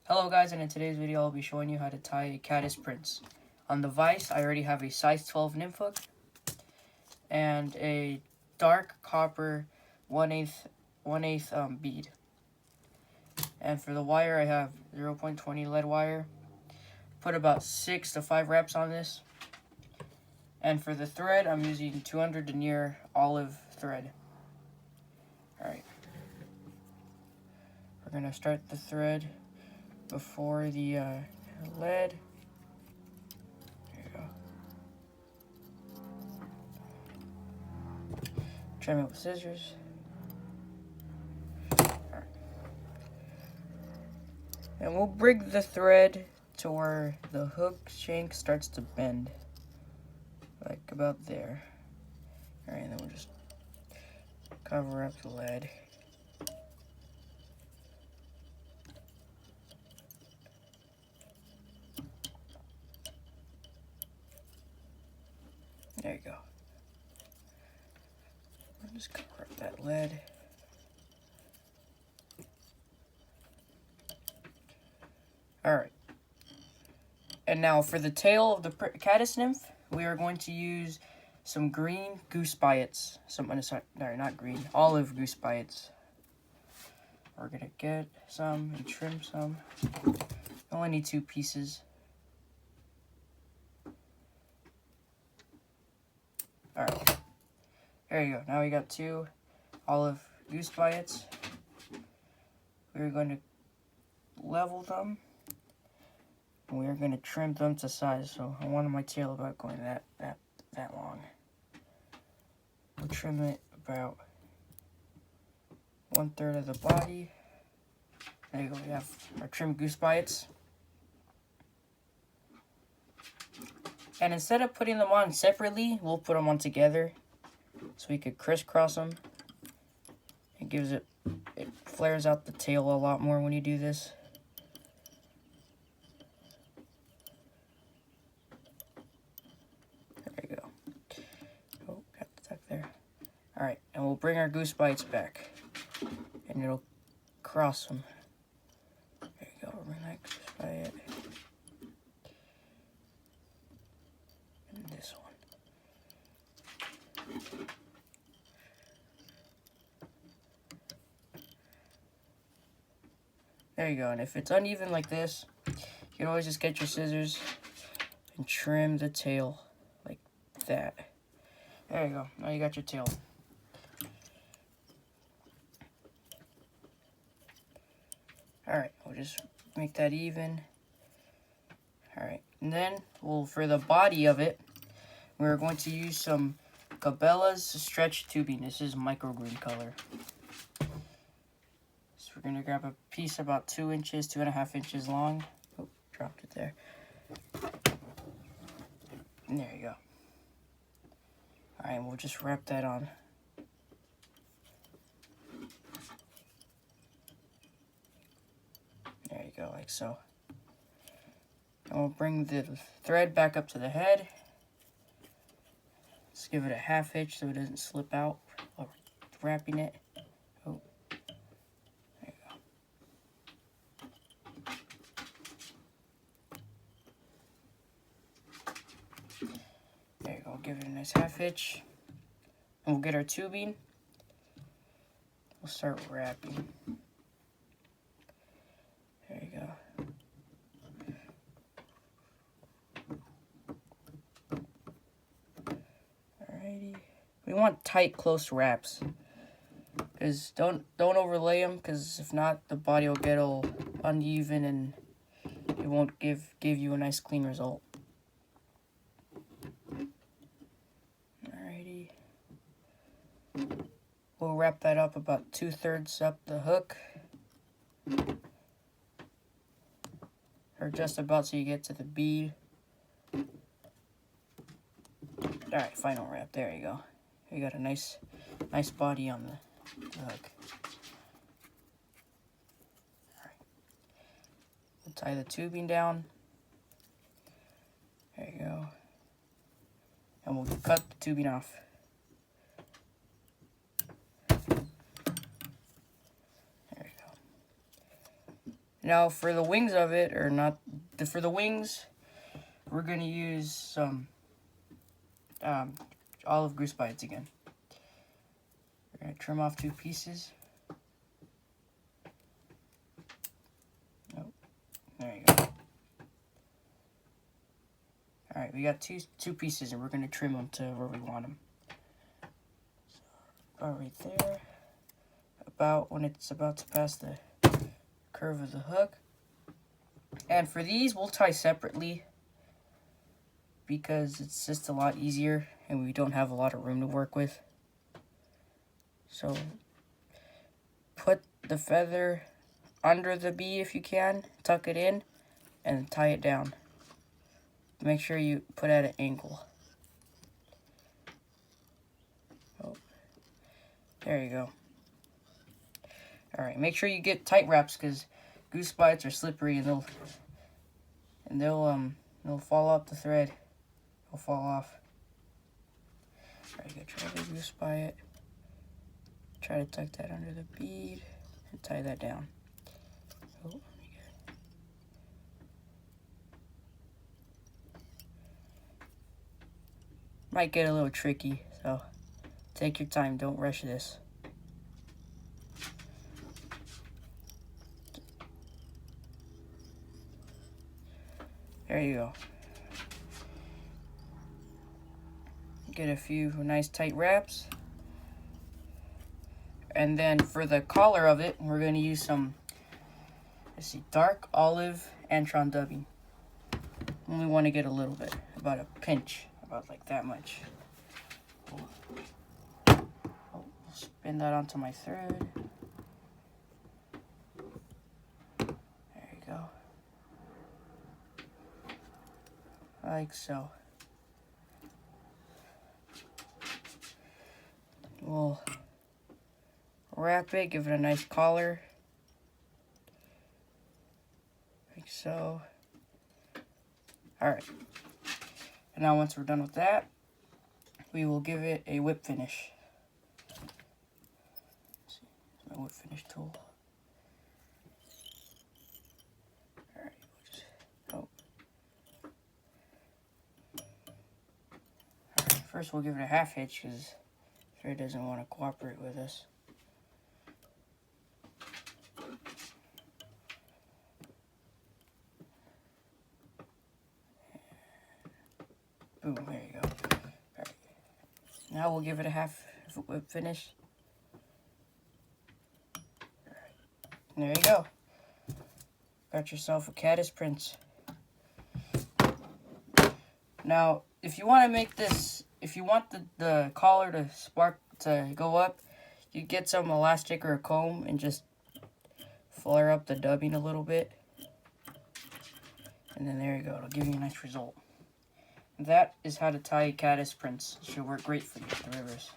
Hello guys, and in today's video I'll be showing you how to tie a Caddies prince. On the vise I already have a size 12 nymph hook and a dark copper 1/8 bead. And for the wire I have 0.20 lead wire. Put about 6 to 5 wraps on this. And for the thread I'm using 200 denier olive thread. Alright. We're going to start the thread before the lead. There you go. Trim it with scissors. Alright. And we'll bring the thread to where the hook shank starts to bend. Like about there. Alright, and then we'll just cover up the lead. There you go. I'll just cover up that lead. Alright. And now for the tail of the caddis nymph, we are going to use some green goose biots. Not green, olive goose biots. We're going to get some and trim some. I only need 2 pieces. Alright, there you go. Now we got 2 olive goose biots. We're going to level them. And we're going to trim them to size. So I wanted my tail about going that long. We'll trim it about 1/3 of the body. There you go. We have our trimmed goose biots. And instead of putting them on separately, we'll put them on together so we could crisscross them. It flares out the tail a lot more when you do this. There you go. Oh, got stuck there. Alright, and we'll bring our goose biots back. And it'll cross them. There you go, bring that goose biot. This one. There you go, and if it's uneven like this, you can always just get your scissors and trim the tail like that. There you go, now you got your tail. Alright, we'll just make that even. Alright, and then for the body of it, we're going to use some Cabela's stretch tubing. This is microgreen color. So we're going to grab a piece about 2 inches, 2.5 inches long. Oh, dropped it there. And there you go. Alright, we'll just wrap that on. There you go, like so. And we'll bring the thread back up to the head. Let's give it a 1/2 hitch so it doesn't slip out while wrapping it. Oh, there you go. There you go, give it a nice 1/2 hitch. And we'll get our tubing. We'll start wrapping. There you go. We want tight, close wraps. Cause don't overlay them, cause if not, the body will get all uneven and it won't give you a nice clean result. Alrighty. We'll wrap that up about 2/3 up the hook, or just about so you get to the bead. Alright, final wrap. There you go. You got a nice body on the hook. Alright. We'll tie the tubing down. There you go. And we'll cut the tubing off. There you go. Now for the wings of it, or not, for the wings, we're going to use some olive goose bites again. We're going to trim off 2 pieces. Nope. There you go. Alright, we got two pieces, and we're going to trim them to where we want them. So, about right there. About when it's about to pass the curve of the hook. And for these, we'll tie separately because it's just a lot easier and we don't have a lot of room to work with. So put the feather under the bee if you can, tuck it in, and tie it down. Make sure you put at an angle. Oh, there you go. Alright, make sure you get tight wraps because goose bites are slippery and they'll fall off the thread. They'll fall off. Alright, you gotta try to goose bite. Try to tuck that under the bead and tie that down. Oh, might get a little tricky, so take your time, don't rush this. There you go. Get a few nice tight wraps. And then for the collar of it, we're going to use some, let's see, dark olive antron dubbing. Only want to get a little bit, about a pinch, about like that much. I'll spin that onto my thread. There you go. Like so. We'll wrap it, give it a nice collar. Like so. Alright. And now once we're done with that, we will give it a whip finish. Let's see, my whip finish tool. Alright, we'll just, Alright, first we'll give it a half hitch because thread doesn't want to cooperate with us. Boom, there you go. Alright. Now we'll give it a half whip finish. Alright. There you go. Got yourself a caddis prince. Now, if you want to make this, if you want the collar to go up, you get some elastic or a comb and just flare up the dubbing a little bit. And then there you go. It'll give you a nice result. That is how to tie a caddis prince. It should work great for you at the rivers.